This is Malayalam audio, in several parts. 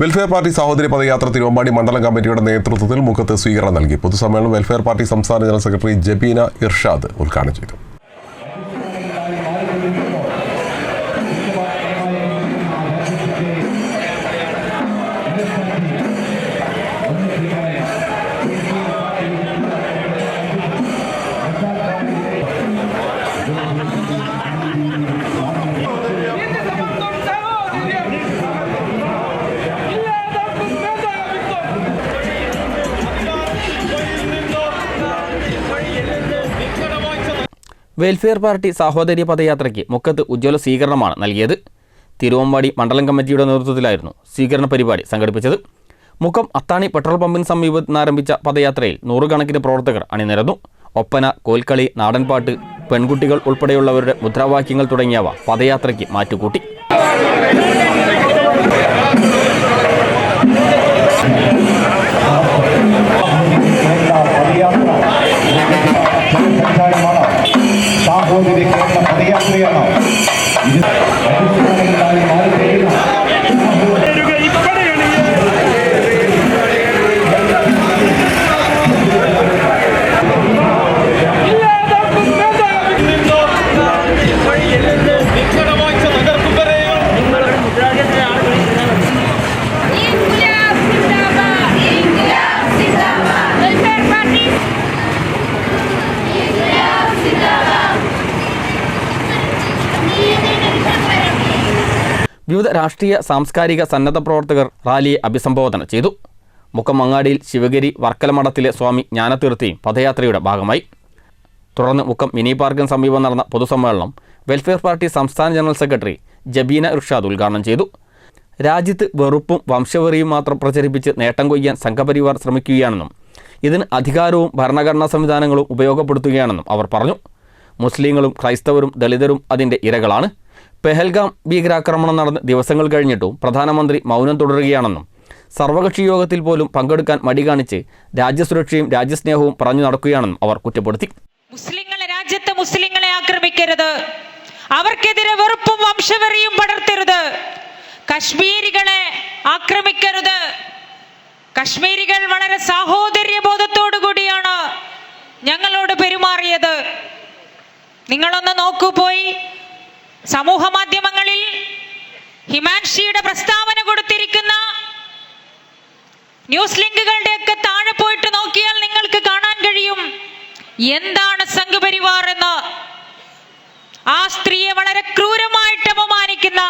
വെൽഫെയർ പാർട്ടി സഹോദരി പദയാത്ര തിരുവമ്പാടി മണ്ഡലം കമ്മിറ്റിയുടെ നേതൃത്വത്തിൽ മുക്കത്ത് സ്വീകരണം നൽകി. പൊതുസമ്മേളനം വെൽഫെയർ പാർട്ടി സംസ്ഥാന ജനറൽ സെക്രട്ടറി ജബീന ഇർഷാദ് ഉദ്ഘാടനം ചെയ്തു. വെൽഫെയർ പാർട്ടി സഹോദരി പദയാത്രയ്ക്ക് മുക്കത്ത് ഉജ്ജ്വല സ്വീകരണമാണ് നൽകിയത്. തിരുവമ്പാടി മണ്ഡലം കമ്മിറ്റിയുടെ നേതൃത്വത്തിലായിരുന്നു സ്വീകരണ പരിപാടി സംഘടിപ്പിച്ചത്. മുക്കം അത്താണി പെട്രോൾ പമ്പിന് സമീപത്ത് നിന്ന് ആരംഭിച്ച പദയാത്രയിൽ നൂറുകണക്കിന് പ്രവർത്തകർ അണിനിരന്നു. ഒപ്പന, കോൽക്കളി, നാടൻപാട്ട്, പെൺകുട്ടികൾ ഉൾപ്പെടെയുള്ളവരുടെ മുദ്രാവാക്യങ്ങൾ തുടങ്ങിയവ പദയാത്രയ്ക്ക് മാറ്റുകൂട്ടി. സാഹോദര്യ കേരള പദയാത്രയാണ്. വിവിധ രാഷ്ട്രീയ സാംസ്കാരിക സന്നദ്ധ പ്രവർത്തകർ റാലിയെ അഭിസംബോധന ചെയ്തു. മുക്കം മങ്ങാടിയിൽ ശിവഗിരി വർക്കല മഠത്തിലെ സ്വാമി ജ്ഞാനതീർത്ഥയും പദയാത്രയുടെ ഭാഗമായി. തുടർന്ന് മുക്കം മിനി പാർക്കിന് സമീപം നടന്ന പൊതുസമ്മേളനം വെൽഫെയർ പാർട്ടി സംസ്ഥാന ജനറൽ സെക്രട്ടറി ജബീന ഇർഷാദ് ഉദ്ഘാടനം ചെയ്തു. രാജ്യത്ത് വെറുപ്പും വംശവെറിയും മാത്രം പ്രചരിപ്പിച്ച് നേട്ടം കൊയ്യാൻ സംഘപരിവാർ ശ്രമിക്കുകയാണെന്നും ഇതിന് അധികാരവും ഭരണഘടനാ സംവിധാനങ്ങളും ഉപയോഗപ്പെടുത്തുകയാണെന്നും അവർ പറഞ്ഞു. മുസ്ലിങ്ങളും ക്രൈസ്തവരും ദളിതരും അതിൻ്റെ ഇരകളാണ്. പെഹൽഗാം ഭീകരാക്രമണം നടന്ന് ദിവസങ്ങൾ കഴിഞ്ഞിട്ടും പ്രധാനമന്ത്രി മൗനം തുടരുകയാണെന്നും സർവകക്ഷി യോഗത്തിൽ പോലും പങ്കെടുക്കാൻ മടി കാണിച്ച് രാജ്യസുരക്ഷയും രാജ്യസ്നേഹവും പറഞ്ഞു നടക്കുകയാണെന്നും അവർ കുറ്റപ്പെടുത്തി. രാജ്യത്തെ മുസ്ലിങ്ങളെ ആക്രമിക്കരുത്, അവർക്കെതിരെ വെറുപ്പും വംശവെറിയും പടർത്തരുത്, കശ്മീരികളെ ആക്രമിക്കരുത്. കശ്മീരികൾ വളരെ സാഹോദര്യബോധത്തോടു കൂടിയാണ് ഞങ്ങളോട് പെരുമാറിയത്. നിങ്ങളൊന്ന് നോക്കൂ, പോയി സമൂഹ മാധ്യമങ്ങളിൽ ഹിമാൻഷിയുടെ പ്രസ്താവന കൊടുത്തിരിക്കുന്ന ന്യൂസ് ലിങ്കുകളുടെയൊക്കെ താഴെ പോയിട്ട് നോക്കിയാൽ നിങ്ങൾക്ക് കാണാൻ കഴിയും എന്താണ് സംഘപരിവാർ എന്ന്. ആ സ്ത്രീയെ വളരെ ക്രൂരമായിട്ട് അപമാനിക്കുന്ന,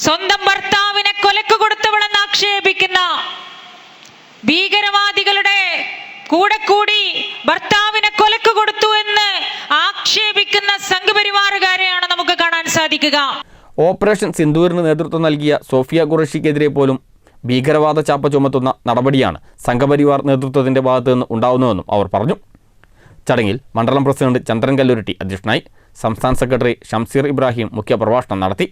സ്വന്തം ഭർത്താവിനെ കൊലക്ക് കൊടുത്തവളെന്ന് ആക്ഷേപിക്കുന്ന, ഭീകരവാദികളുടെ കൂടെ കൂടി ഭർത്താവിനെ കൊലക്ക് കൊടുത്തു എന്ന് ആക്ഷേപിക്കുന്ന സംഘപരിവാറുകാരെയാണ് നമുക്ക് കാണാൻ സാധിക്കുക. ഓപ്പറേഷൻ സിന്ദൂരിന് നേതൃത്വം നൽകിയ സോഫിയ ഖുറേഷിക്കെതിരെ പോലും ഭീകരവാദ ചാപ്പ ചുമത്തുന്ന നടപടിയാണ് സംഘപരിവാർ നേതൃത്വത്തിൻ്റെ ഭാഗത്തു നിന്ന് ഉണ്ടാവുന്നതെന്നും അവർ പറഞ്ഞു. ചടങ്ങിൽ മണ്ഡലം പ്രസിഡന്റ് ചന്ദ്രൻ കല്ലുരുട്ടി അധ്യക്ഷനായി. സംസ്ഥാന സെക്രട്ടറി ഷംസീർ ഇബ്രാഹിം മുഖ്യപ്രഭാഷണം നടത്തി.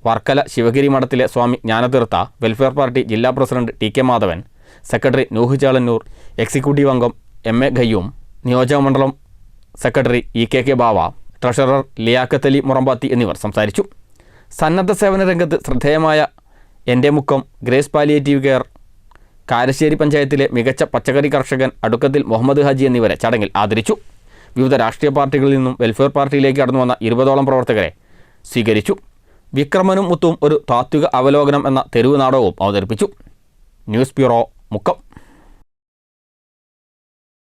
വർക്കല ശിവഗിരി മഠത്തിലെ സ്വാമി ജ്ഞാനതീർത്ഥ, വെൽഫെയർ പാർട്ടി ജില്ലാ president T K Madhavan, secretary Nooh Chalannur, executive അംഗം എം എ ഖയ്യൂം, നിയോജകമണ്ഡലം secretary E K K Bava, treasurer Liyakath Ali Murampathi എന്നിവർ സംസാരിച്ചു. സന്നദ്ധ സേവന രംഗത്ത് ശ്രദ്ധേയമായ എൻ്റെ Mukkam, grace palliative care, Karassery പഞ്ചായത്തിലെ മികച്ച പച്ചക്കറി കർഷകൻ അടുക്കത്തിൽ മുഹമ്മദ് ഹാജി എന്നിവരെ ചടങ്ങിൽ ആദരിച്ചു. വിവിധ രാഷ്ട്രീയ പാർട്ടികളിൽ നിന്നും വെൽഫെയർ പാർട്ടിയിലേക്ക് കടന്നു വന്ന 20ഓളം പ്രവർത്തകരെ സ്വീകരിച്ചു. വിക്രമനും മുത്തും ഒരു താത്വിക അവലോകനം എന്ന തെരുവ് നാടകവും അവതരിപ്പിച്ചു. News bureau, Mukkam.